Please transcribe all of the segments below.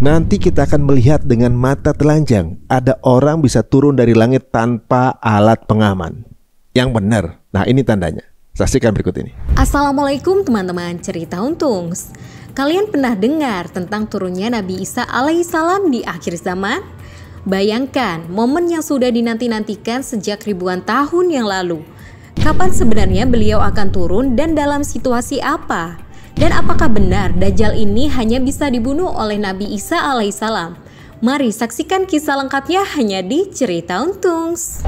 Nanti kita akan melihat dengan mata telanjang ada orang bisa turun dari langit tanpa alat pengaman. Yang benar. Nah, ini tandanya. Saksikan berikut ini. Assalamualaikum teman-teman cerita Untungs. Kalian pernah dengar tentang turunnya Nabi Isa alaihissalam di akhir zaman? Bayangkan momen yang sudah dinanti-nantikan sejak ribuan tahun yang lalu. Kapan sebenarnya beliau akan turun dan dalam situasi apa? Dan apakah benar Dajjal ini hanya bisa dibunuh oleh Nabi Isa alaihissalam? Mari saksikan kisah lengkapnya hanya di Cerita Untungs.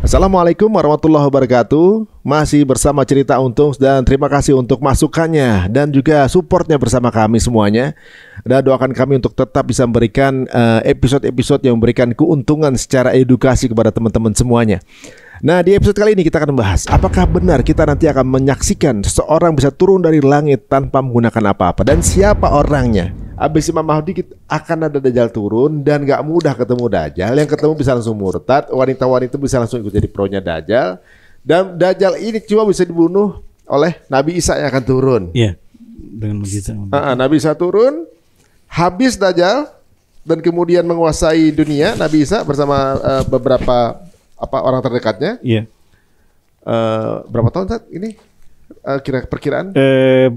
Assalamualaikum warahmatullahi wabarakatuh. Masih bersama Cerita Untungs dan terima kasih untuk masukannya dan juga supportnya bersama kami semuanya. Dan doakan kami untuk tetap bisa memberikan episode-episode yang memberikan keuntungan secara edukasi kepada teman-teman semuanya. Nah, di episode kali ini kita akan membahas apakah benar kita nanti akan menyaksikan seseorang bisa turun dari langit tanpa menggunakan apa-apa, dan siapa orangnya. Abis Imam Mahdi akan ada Dajjal turun dan gak mudah ketemu Dajjal. Yang ketemu bisa langsung murtad, wanita-wanita bisa langsung ikut jadi pronya Dajjal. Dan Dajjal ini cuma bisa dibunuh oleh Nabi Isa yang akan turun. Iya, dengan mujizat. Nabi Isa turun, habis Dajjal, dan kemudian menguasai dunia Nabi Isa bersama beberapa orang terdekatnya. Iya. Berapa tahun saat ini? Perkiraan?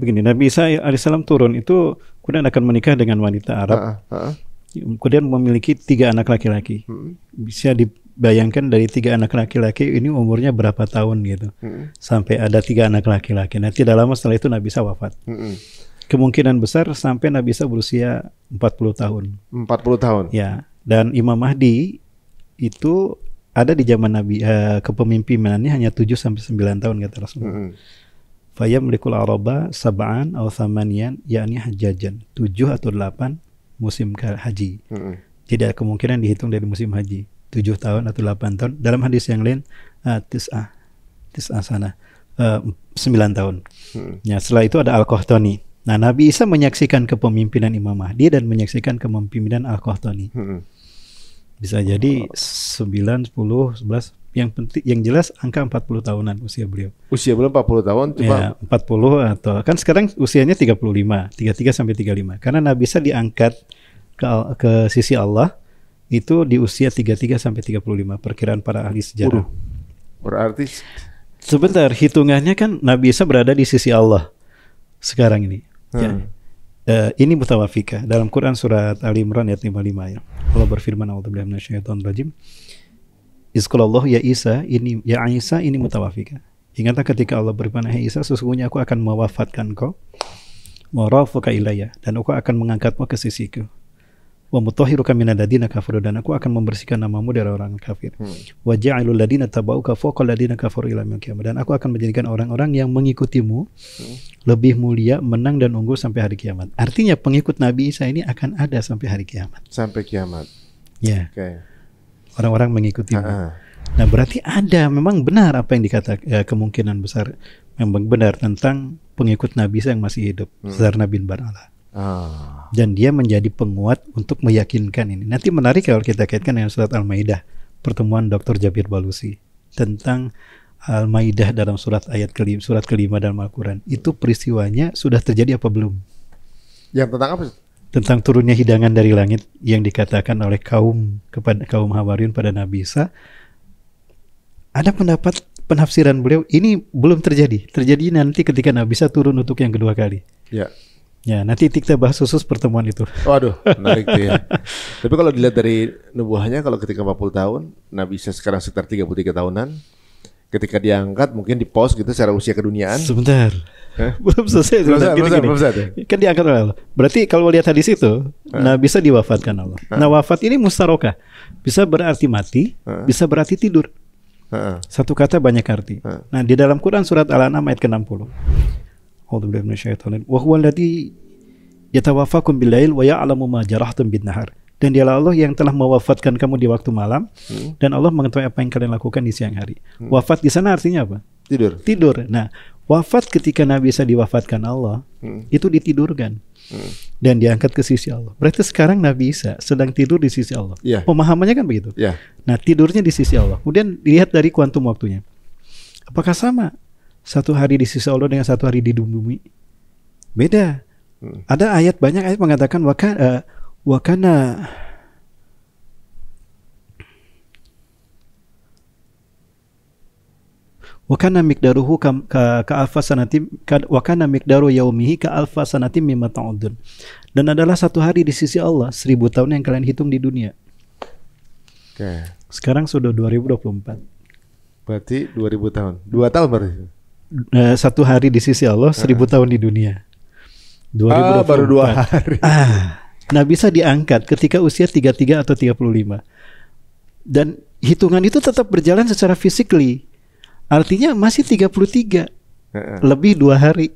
Begini, Nabi Isa alaihissalam turun itu kemudian akan menikah dengan wanita Arab. Kemudian memiliki 3 anak laki-laki. Bisa dibayangkan dari 3 anak laki-laki ini umurnya berapa tahun gitu. Sampai ada 3 anak laki-laki. Nah, tidak lama setelah itu Nabi Isa wafat. Kemungkinan besar sampai Nabi Isa berusia 40 tahun. 40 tahun? Ya. Dan Imam Mahdi itu ada di zaman Nabi, kepemimpinannya hanya 7-9 tahun kata Rasulullah. Fayamlikul araba sab'an aw thamaniyan yakni hajjajan, 7 atau 8 musim haji. Jadi ada kemungkinan dihitung dari musim haji 7 tahun atau 8 tahun. Dalam hadis yang lain tis'ah sana 9 tahun. Ya, setelah itu ada Al-Qahtani. Nah, Nabi Isa menyaksikan kepemimpinan Imam Mahdi dan menyaksikan kepemimpinan Al-Qahtani. Bisa jadi 9, 10, 11. Yang penting, yang jelas angka 40 tahunan usia beliau. Usia beliau 40 tahun, cuma ya, 40 atau kan sekarang usianya 35, 33 sampai 35. Karena Nabi Isa diangkat ke sisi Allah itu di usia 33 sampai 35 perkiraan para ahli sejarah. Berarti sebentar, hitungannya kan Nabi Isa berada di sisi Allah sekarang ini. Ya. Ini mutawafikah dalam Quran surat Ali Imran ayat 55 ya. Allah berfirman, a'udzubillahi minasyaitonir rajim. Izqalallahu ya Isa ini mutawafika. Ingatlah ketika Allah berfirman, hai Isa, sesungguhnya aku akan mewafatkan kau, warafuka ilayya, dan aku akan mengangkatmu ke sisiku, wa mutahhiruka minal ladina kafaru, dan aku akan membersihkan namamu dari orang kafir, wa ja'alul ladina tabauka fawqa ladina kafaru ila yaumil qiyamah, dan aku akan menjadikan orang-orang yang mengikutimu lebih mulia, menang dan unggul sampai hari kiamat. Artinya pengikut Nabi Isa ini akan ada sampai hari kiamat. Sampai kiamat. Ya. Okay. Orang-orang mengikuti. Nah, berarti ada, memang benar apa yang dikatakan, kemungkinan besar memang benar tentang pengikut Nabi yang masih hidup, Zarna bin Bar'ala. Dan dia menjadi penguat untuk meyakinkan ini. Nanti menarik kalau kita kaitkan dengan surat Al-Maidah, pertemuan Dr. Jabir Balusi tentang Al-Maidah dalam surat kelima dalam Al-Quran. Itu peristiwanya sudah terjadi apa belum? Yang tentang apa? Tentang turunnya hidangan dari langit yang dikatakan oleh kaum Hawariyun pada Nabi Isa. Ada penafsiran beliau ini belum terjadi. Terjadi nanti ketika Nabi Isa turun untuk yang kedua kali. Ya. Ya, nanti kita bahas khusus pertemuan itu. Waduh, menarik tuh ya. Tapi kalau dilihat dari nubuahnya, kalau ketika 40 tahun, Nabi Isa sekarang sekitar 33 tahunan. Ketika diangkat mungkin di pos gitu secara usia keduniaan. Sebentar. Belum selesai. Belum selesai. Kan diangkat oleh Allah. Berarti kalau lihat hadis itu, Nabi Isa diwafatkan Allah. Nah, wafat ini mustarokah. Bisa berarti mati, bisa berarti tidur. Satu kata banyak arti. Nah, di dalam Quran surat Al-An'am ayat ke-60. A'udzubillahi minasyaitonir rajim. Wa huwa alladzi yatawaffakum bil-lail wa ya'lamu ma jarahtum bin-nahar. Dan dialah Allah yang telah mewafatkan kamu di waktu malam, dan Allah mengetahui apa yang kalian lakukan di siang hari. Wafat di sana artinya apa? Tidur. Nah, wafat ketika Nabi Isa diwafatkan Allah, itu ditidurkan dan diangkat ke sisi Allah. Berarti sekarang Nabi Isa sedang tidur di sisi Allah. Pemahamannya kan begitu. Nah, tidurnya di sisi Allah. Kemudian dilihat dari kuantum waktunya. Apakah sama Satu hari di sisi Allah dengan satu hari di bumi beda. Ada banyak ayat mengatakan wakana miqdaruhu ka alfa sanatim wakana miqdaru yaumihi ka alfa sanatim mimma ta'udun. Dan adalah satu hari di sisi Allah 1000 tahun yang kalian hitung di dunia. Sekarang sudah 2024. Berarti 2000 tahun. 2 tahun berarti. Satu hari di sisi Allah 1000 tahun di dunia. 2024. Baru 2 hari. Nah bisa diangkat ketika usia 33 atau 35. Dan hitungan itu tetap berjalan secara physically. Artinya masih 33. Lebih 2 hari.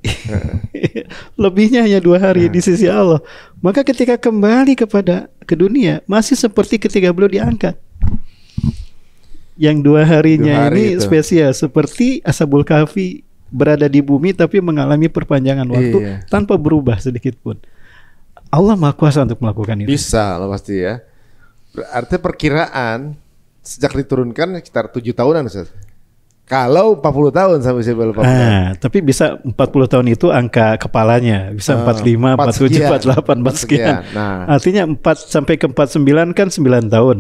Lebihnya hanya 2 hari di sisi Allah. Maka ketika kembali ke dunia masih seperti ketika beliau diangkat. Yang 2 harinya ini spesial, seperti Ashabul Kahfi berada di bumi tapi mengalami perpanjangan waktu tanpa berubah sedikit pun. Allah Maha Kuasa untuk melakukan itu. Bisa lah pasti ya. Berarti perkiraan sejak diturunkan sekitar 7 tahunan Ustaz. Kalau 40 tahun sampai usia 40 tahun. Tapi bisa 40 tahun itu angka kepalanya, bisa 45, 47, 48, 4 sekian. Nah. Artinya 4 sampai ke 49 kan 9 tahun.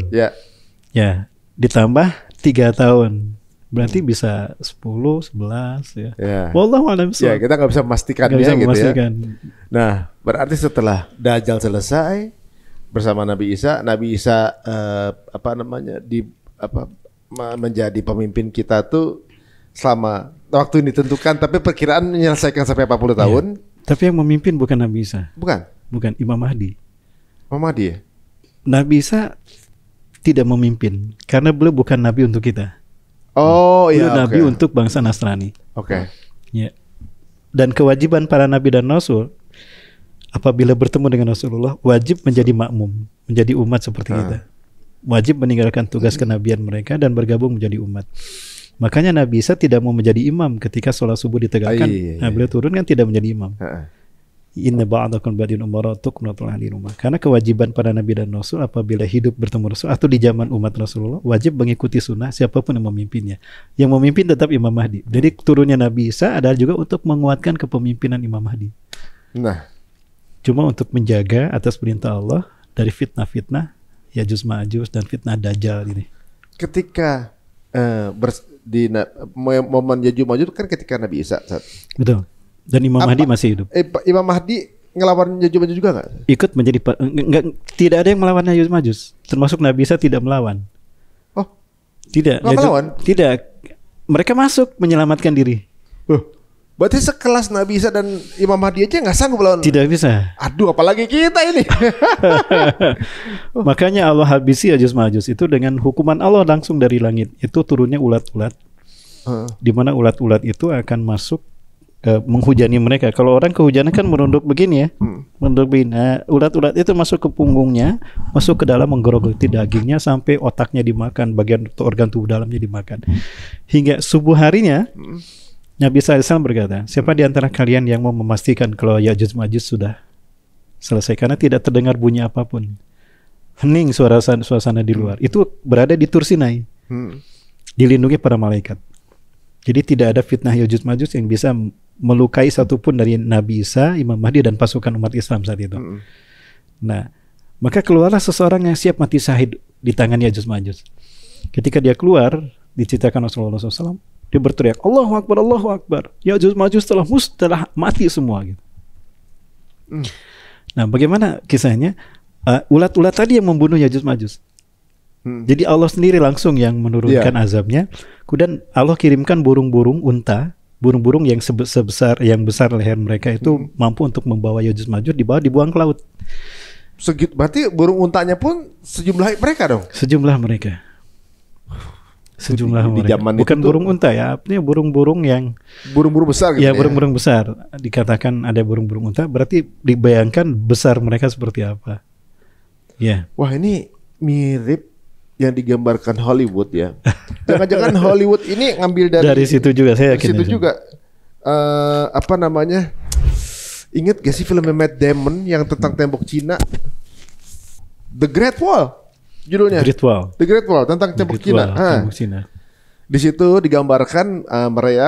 Ya, ditambah 3 tahun. Berarti bisa 10, 11 ya. Wallahu a'lam bishawab. Ya, kita nggak bisa memastikannya gitu ya. Nah, berarti setelah Dajjal selesai bersama Nabi Isa menjadi pemimpin kita tuh selama waktu ini ditentukan, tapi perkiraan menyelesaikan sampai 40 tahun. Tapi yang memimpin bukan Nabi Isa. Bukan Imam Mahdi. Imam Mahdi ya? Nabi Isa tidak memimpin karena beliau bukan nabi untuk kita. Beliau nabi untuk bangsa Nasrani. Ya. Dan kewajiban para nabi dan rasul apabila bertemu dengan Rasulullah wajib menjadi makmum, menjadi umat seperti kita. Wajib meninggalkan tugas kenabian mereka dan bergabung menjadi umat. Makanya Nabi Isa tidak mau menjadi imam ketika sholat subuh ditegakkan. Nah, beliau turun kan tidak menjadi imam. Inna ba'dakum ba'din umaratukum ahli rumah. Karena kewajiban para nabi dan rasul apabila hidup bertemu Rasul atau di zaman umat Rasulullah wajib mengikuti sunnah siapapun yang memimpinnya. Yang memimpin tetap Imam Mahdi. Jadi turunnya Nabi Isa adalah juga untuk menguatkan kepemimpinan Imam Mahdi. Cuma untuk menjaga atas perintah Allah dari fitnah-fitnah Ya'juj Ma'juj dan fitnah Dajjal ini. Ketika di momen Ya'juj Ma'juj kan ketika Nabi Isa. Betul. Dan Imam Mahdi masih hidup. Imam Mahdi ngelawan Ya'juj Ma'juj juga nggak? Ikut menjadi tidak ada yang melawan Ya'juj Ma'juj. Termasuk Nabi Isa tidak melawan. Tidak. Nggak melawan? Tidak. Mereka masuk menyelamatkan diri. Berarti sekelas Nabi Isa dan Imam Mahdi aja nggak sanggup lawan? Tidak bisa. Aduh, apalagi kita ini. Makanya Allah habisi Ya'juj Ma'juj itu dengan hukuman Allah langsung dari langit. Itu turunnya ulat-ulat. Di mana ulat-ulat itu akan masuk menghujani mereka. Kalau orang kehujanan kan merunduk begini ya. Merunduk begini. Nah, ulat-ulat itu masuk ke punggungnya, masuk ke dalam menggerogoti dagingnya sampai otaknya dimakan, bagian organ tubuh dalamnya dimakan. Hingga subuh harinya Nabi SAW berkata, siapa di antara kalian yang mau memastikan kalau Ya'juj Ma'juj sudah selesai, karena tidak terdengar bunyi apapun, hening suasana di luar. Itu berada di Tur Sinai, dilindungi para malaikat. Jadi tidak ada fitnah Ya'juj Ma'juj yang bisa melukai satupun dari Nabi Isa, Imam Mahdi dan pasukan umat Islam saat itu. Nah, maka keluarlah seseorang yang siap mati syahid di tangan Ya'juj Ma'juj. Ketika dia keluar, diceritakan Rasulullah SAW, dia berteriak, Allahu Akbar, Allahu Akbar. Ya'juj Ma'juj telah mati semua gitu. Nah, bagaimana kisahnya? Ulat-ulat tadi yang membunuh Ya'juj Ma'juj. Jadi Allah sendiri langsung yang menurunkan azabnya. Kemudian Allah kirimkan burung-burung unta, burung-burung yang yang besar leher mereka itu mampu untuk membawa Ya'juj Ma'juj dibuang ke laut. Berarti burung untanya pun sejumlah mereka dong? Sejumlah mereka. Bukan burung unta ya, artinya burung-burung yang burung-burung besar gitu. Ya, burung-burung besar. Dikatakan ada burung-burung unta, berarti dibayangkan besar mereka seperti apa. Ya. Wah, ini mirip yang digambarkan Hollywood ya. Jangan-jangan Hollywood ini ngambil dari situ juga, saya yakin. Dari situ juga. Ingat gak sih filmnya Matt Damon yang tentang tembok Cina? The Great Wall. Judulnya The Great Wall tentang tembok Cina. Di situ digambarkan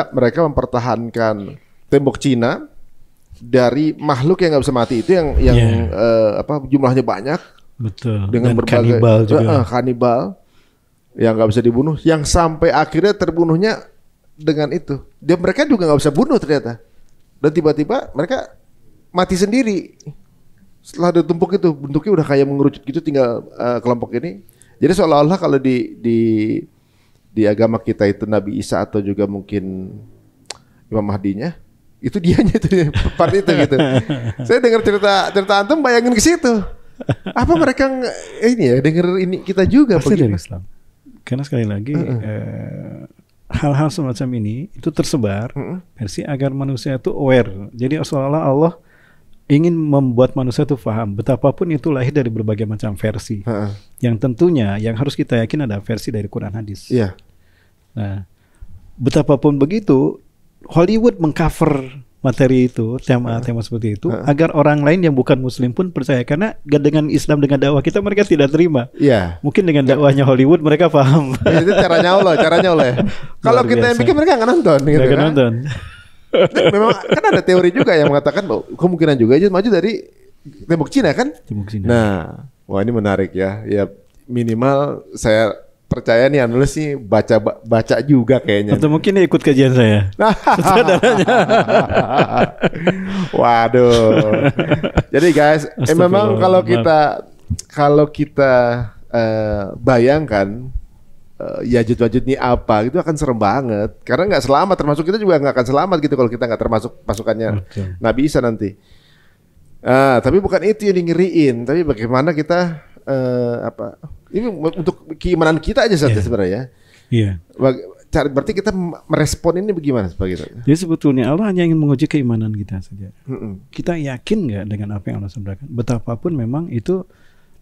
mereka mempertahankan tembok Cina dari makhluk yang nggak bisa mati itu yang jumlahnya banyak. Betul. Dengan Dan berbagai kanibal juga. Kanibal yang nggak bisa dibunuh, yang sampai akhirnya terbunuhnya dengan itu. Dia mereka juga nggak bisa bunuh ternyata. Dan tiba-tiba mereka mati sendiri. Setelah ditumpuk itu bentuknya udah kayak mengerucut gitu, tinggal kelompok ini. Jadi seolah-olah kalau di agama kita itu Nabi Isa atau juga mungkin Imam Mahdinya itu dianya itu part itu gitu. Saya dengar cerita antum bayangin ke situ. Apa mereka ini ya denger ini kita juga pasti dari Islam. Karena sekali lagi hal-hal semacam ini itu tersebar versi agar manusia itu aware. Jadi seolah-olah Allah ingin membuat manusia itu paham betapapun itu lahir dari berbagai macam versi. Yang tentunya yang harus kita yakin ada versi dari Quran hadis. Iya. Nah, betapapun begitu Hollywood mengcover materi itu, tema-tema seperti itu agar orang lain yang bukan muslim pun percaya, karena dengan Islam, dengan dakwah kita mereka tidak terima. Iya. Mungkin dengan dakwahnya Hollywood mereka paham. Ya, itu caranya Allah. Kalau kita yang bikin mereka nggak nonton gitu kan. Nonton. Memang kan ada teori juga yang mengatakan bahwa kemungkinan juga aja maju dari tembok Cina kan? Tembok Cina. Nah, wah ini menarik ya. Ya minimal saya percaya nih anulis nih baca juga kayaknya. Atau mungkin ikut kajian saya. Waduh. Jadi guys, memang kalau kita bayangkan Yajud-Majud ini apa, itu akan serem banget. Karena nggak selamat, termasuk kita juga nggak akan selamat gitu kalau kita nggak termasuk pasukannya Nabi Isa nanti. Tapi bukan itu yang ngeriin, tapi bagaimana kita ini untuk keimanan kita aja saja sebenarnya. Iya. Berarti kita merespon ini bagaimana sebagai itu? Jadi sebetulnya Allah hanya ingin menguji keimanan kita saja. Kita yakin nggak dengan apa yang Allah sampaikan? Betapapun memang itu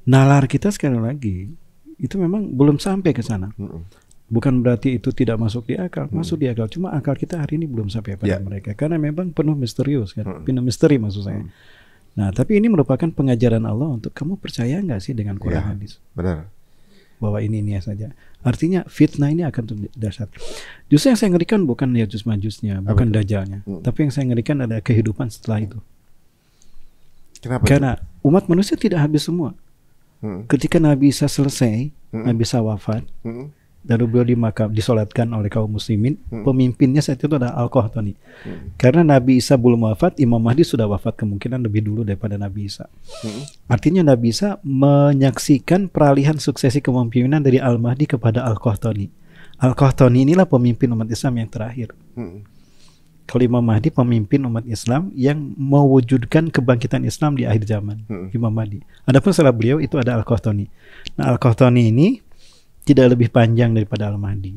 nalar kita sekali lagi itu memang belum sampai ke sana. Bukan berarti itu tidak masuk di akal, masuk di akal. Cuma akal kita hari ini belum sampai pada mereka karena memang penuh misterius kan, penuh misteri maksud saya. Nah, tapi ini merupakan pengajaran Allah untuk kamu percaya nggak sih dengan Quran hadis? Benar. Bahwa ini saja. Artinya fitnah ini akan dahsyat. Justru yang saya ngerikan bukan Ya'juj-Ma'jujnya, bukan Dajjalnya, tapi yang saya ngerikan adalah kehidupan setelah itu. Kenapa? Karena umat manusia tidak habis semua. Ketika Nabi Isa selesai, Nabi Isa wafat, lalu beliau disolatkan oleh kaum muslimin, pemimpinnya saat itu adalah Al-Qahtani. Karena Nabi Isa belum wafat, Imam Mahdi sudah wafat kemungkinan lebih dulu daripada Nabi Isa. Artinya Nabi Isa menyaksikan peralihan suksesi kepemimpinan dari Al-Mahdi kepada Al-Qahtani. Al-Qahtani inilah pemimpin umat Islam yang terakhir. Kalau Imam Mahdi pemimpin umat Islam yang mewujudkan kebangkitan Islam di akhir zaman. Imam Mahdi. Adapun setelah beliau itu ada Al-Qahtani. Nah, Al-Qahtani ini tidak lebih panjang daripada Al-Mahdi,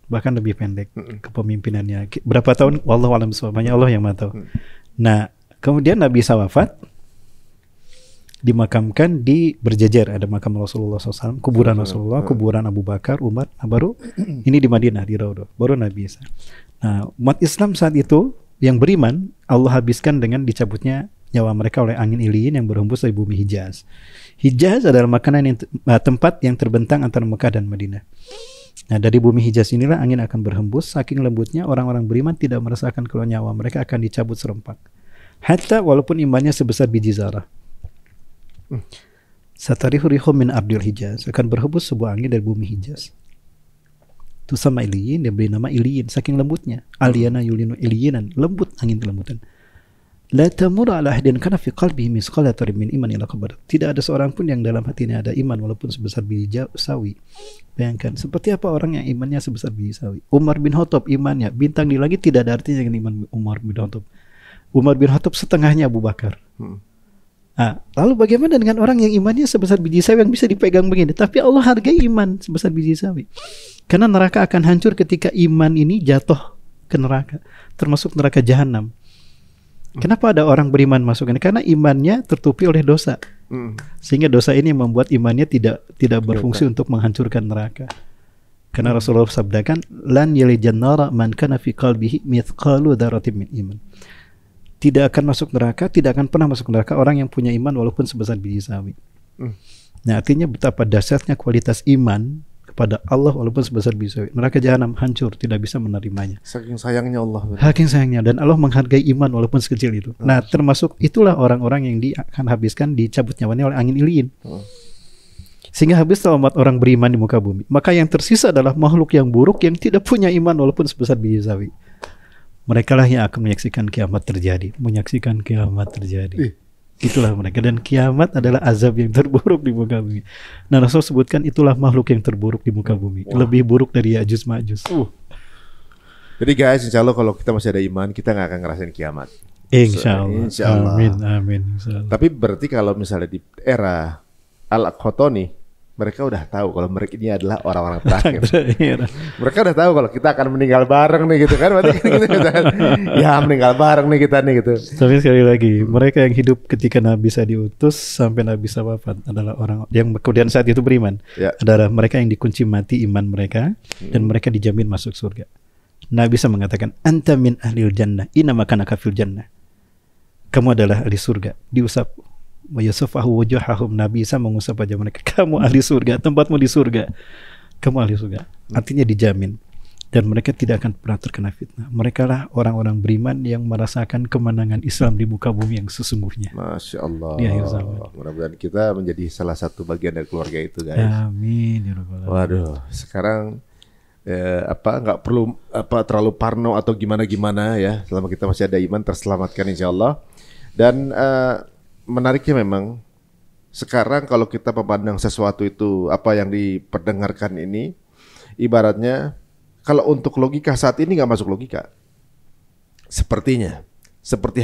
bahkan lebih pendek kepemimpinannya. Berapa tahun? Wallahu a'lam bishawab, hanya Allah yang tahu. Nah, kemudian Nabi Isa wafat, dimakamkan di berjejer, ada makam Rasulullah SAW, kuburan Rasulullah, kuburan Abu Bakar, Umar, baru ini di Madinah di Raudhah, baru Nabi Isa. Nah, umat Islam saat itu yang beriman Allah habiskan dengan dicabutnya nyawa mereka oleh angin iliyin yang berhembus dari bumi Hijaz. Hijaz adalah tempat yang terbentang antara Mekah dan Madinah. Nah, dari bumi Hijaz inilah angin akan berhembus, saking lembutnya orang-orang beriman tidak merasakan kalau nyawa mereka akan dicabut serempak. Hatta walaupun imannya sebesar biji zarah. Satarihu rihum min ardil Hijaz, akan berhembus sebuah angin dari bumi Hijaz. Itu sama iliyin, dia beri nama iliyin saking lembutnya. Aliyana yulinu iliyinan, lembut, angin kelembutan. La tamur ala ahadin kana fi qalbihi misqala dzarrin min iman ila qabar. Tidak ada seorang pun yang dalam hatinya ada iman walaupun sebesar biji sawi. Bayangkan seperti apa orang yang imannya sebesar biji sawi. Umar bin Khattab imannya bintang di langit tidak ada artinya dengan iman Umar bin Khattab. Umar bin Khattab setengahnya Abu Bakar. Nah, lalu bagaimana dengan orang yang imannya sebesar biji sawi yang bisa dipegang begini? Tapi Allah hargai iman sebesar biji sawi. Karena neraka akan hancur ketika iman ini jatuh ke neraka, termasuk neraka jahanam. Kenapa ada orang beriman masuk ini? Karena imannya tertutupi oleh dosa. Sehingga dosa ini membuat imannya tidak berfungsi untuk menghancurkan neraka. Karena Rasulullah sabdakan, lan yalijan nara man kana fi qalbihi mithqalu dzarratin min iman. Tidak akan masuk neraka, tidak akan pernah masuk neraka orang yang punya iman walaupun sebesar biji sawi. Nah, artinya betapa dahsyatnya kualitas iman kepada Allah walaupun sebesar biji sawi. Neraka jahanam hancur, tidak bisa menerimanya. Saking sayangnya Allah. Saking sayangnya, dan Allah menghargai iman walaupun sekecil itu. Nah, termasuk itulah orang-orang yang akan habiskan dicabut nyawanya oleh angin iliin. Sehingga habis umat orang beriman di muka bumi. Maka yang tersisa adalah makhluk yang buruk yang tidak punya iman walaupun sebesar biji sawi. Mereka lah yang akan menyaksikan kiamat terjadi. Itulah mereka, dan kiamat adalah azab yang terburuk di muka bumi. Nah, Rasul sebutkan itulah makhluk yang terburuk di muka bumi. Lebih buruk dari Ya'juj Ma'juj. Jadi guys, insya Allah kalau kita masih ada iman, kita nggak akan ngerasain kiamat. Insya Allah. Amin. Tapi berarti kalau misalnya di era Al-Qotoni, mereka udah tahu kalau mereka ini adalah orang-orang terakhir. Mereka udah tahu kalau kita akan meninggal bareng nih gitu kan. Berarti kan ya meninggal bareng nih kita nih gitu. Tapi sekali lagi, mereka yang hidup ketika Nabi Isa diutus sampai Nabi Isa wafat adalah orang yang kemudian saat itu beriman. Adalah mereka yang dikunci mati iman mereka dan mereka dijamin masuk surga. Nabi Isa mengatakan, "Anta min ahlil jannah, inna makanaka fil jannah." Kamu adalah ahli surga. Diusap Yusufahu wujuhahum, Nabi Isa mengusap wajah mereka. Kamu ahli surga, tempatmu di surga. Kamu ahli surga. Artinya dijamin. Dan mereka tidak akan pernah terkena fitnah. Mereka lah orang-orang beriman yang merasakan kemenangan Islam di muka bumi yang sesungguhnya. Masya Allah. Di akhir zaman. Mudah-mudahan kita menjadi salah satu bagian dari keluarga itu, guys. Amin ya Rabbal alamin. Waduh, sekarang nggak perlu terlalu parno atau gimana ya. Selama kita masih ada iman, terselamatkan insya Allah. Dan menariknya memang sekarang kalau kita memandang sesuatu itu apa yang diperdengarkan ini, ibaratnya kalau untuk logika saat ini nggak masuk logika. Seperti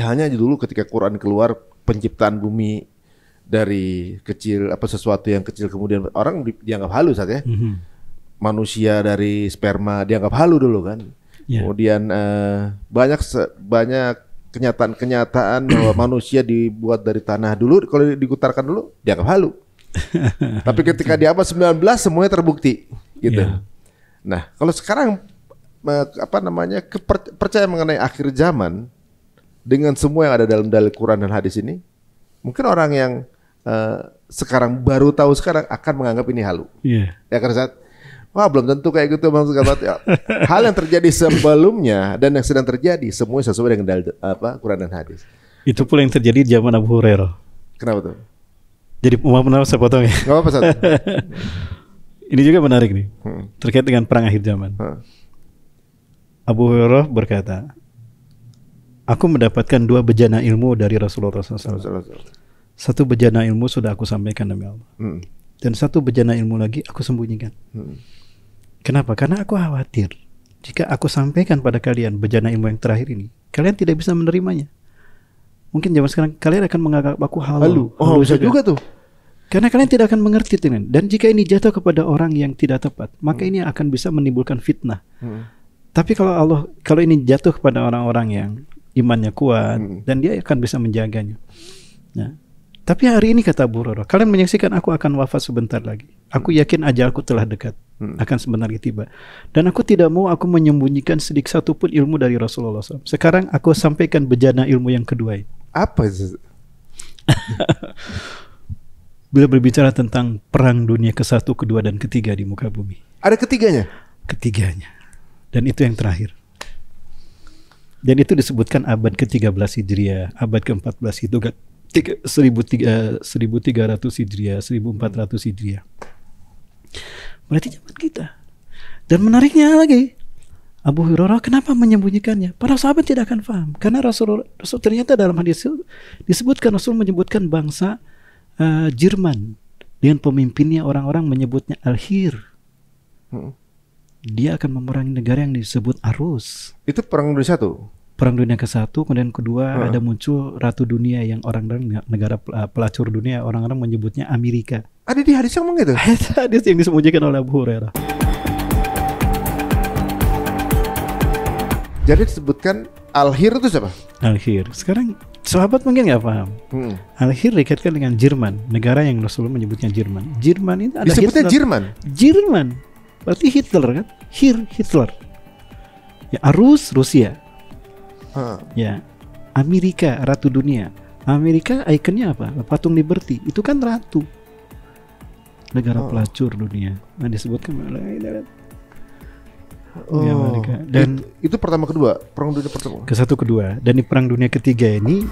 halnya dulu ketika Quran keluar, penciptaan bumi dari kecil, sesuatu yang kecil kemudian orang dianggap halu saat ya. Manusia dari sperma dianggap halu dulu kan. Kemudian banyak kenyataan bahwa manusia dibuat dari tanah dulu, kalau digutarkan dulu dianggap halu. Tapi ketika di abad 19 semuanya terbukti gitu. Nah, kalau sekarang percaya mengenai akhir zaman dengan semua yang ada dalam dalil Quran dan hadis ini, mungkin orang yang sekarang baru tahu sekarang akan menganggap ini halu. Ya kan Ustaz? Wah, belum tentu kayak gitu Bang. Hal yang terjadi sebelumnya dan yang sedang terjadi semuanya sesuai dengan dalil Quran dan hadis. Itu pula yang terjadi di zaman Abu Hurairah. Kenapa tuh? Jadi maaf saya potong ya. Gak apa-apa, Ustaz. Ini juga menarik nih. Terkait dengan perang akhir zaman. Abu Hurairah berkata, aku mendapatkan 2 bejana ilmu dari Rasulullah SAW. Satu bejana ilmu sudah aku sampaikan demi Allah. Dan satu bejana ilmu lagi aku sembunyikan. Kenapa? Karena aku khawatir jika aku sampaikan pada kalian bejana ilmu yang terakhir ini, kalian tidak bisa menerimanya. Mungkin zaman sekarang kalian akan menganggap aku halu. Oh, bisa juga tuh. Karena kalian tidak akan mengerti dengan. Dan jika ini jatuh kepada orang yang tidak tepat, maka ini akan bisa menimbulkan fitnah. Tapi kalau ini jatuh kepada orang-orang yang imannya kuat, dan dia akan bisa menjaganya. Nah, tapi hari ini kata Abu Hurairah, kalian menyaksikan aku akan wafat sebentar lagi. Aku yakin ajalku telah dekat, akan sebentar lagi tiba. Dan aku tidak mau aku menyembunyikan sedikit satu pun ilmu dari Rasulullah SAW. Sekarang aku sampaikan bejana ilmu yang kedua. Apa itu? Bila berbicara tentang perang dunia ke-1, ke-2, dan ke-3 di muka bumi. Ada ketiganya? Ketiganya. Dan itu yang terakhir. Dan itu disebutkan abad ke-13 Hijriah, abad ke-14 itu 1300 Hijriah, 1400 Hijriah. Berarti zaman kita. Dan menariknya lagi, Abu Hurairah kenapa menyembunyikannya? Para sahabat tidak akan paham. Karena Rasul ternyata dalam hadis disebutkan, Rasul menyebutkan bangsa Jerman dengan pemimpinnya, orang-orang menyebutnya Al-Hir. Dia akan memerangi negara yang disebut Arus. Itu perang dunia satu. Perang dunia ke-1, kemudian kedua ada muncul ratu dunia yang orang-orang negara pelacur dunia, orang-orang menyebutnya Amerika. Ada di hadis yang ngomong gitu? Hadis yang disembunyikan oleh Abu Hurairah. Jadi disebutkan Al-Hir itu siapa? Al-Hir. Sekarang sahabat mungkin nggak paham. Al-Hir dikaitkan dengan Jerman, negara yang Rasulullah menyebutnya Jerman. Jerman itu ada disebutnya Hitler. Jerman. Jerman. Berarti Hitler kan? Hitler. Ya, Arus Rusia. Ya, Amerika ratu dunia. Amerika ikonnya apa? Patung Liberty. Itu kan ratu. negara pelacur dunia. Nah, disebutkan Amerika. Dan itu pertama kedua, perang dunia pertama. Ke-1 kedua, dan di perang dunia ketiga ini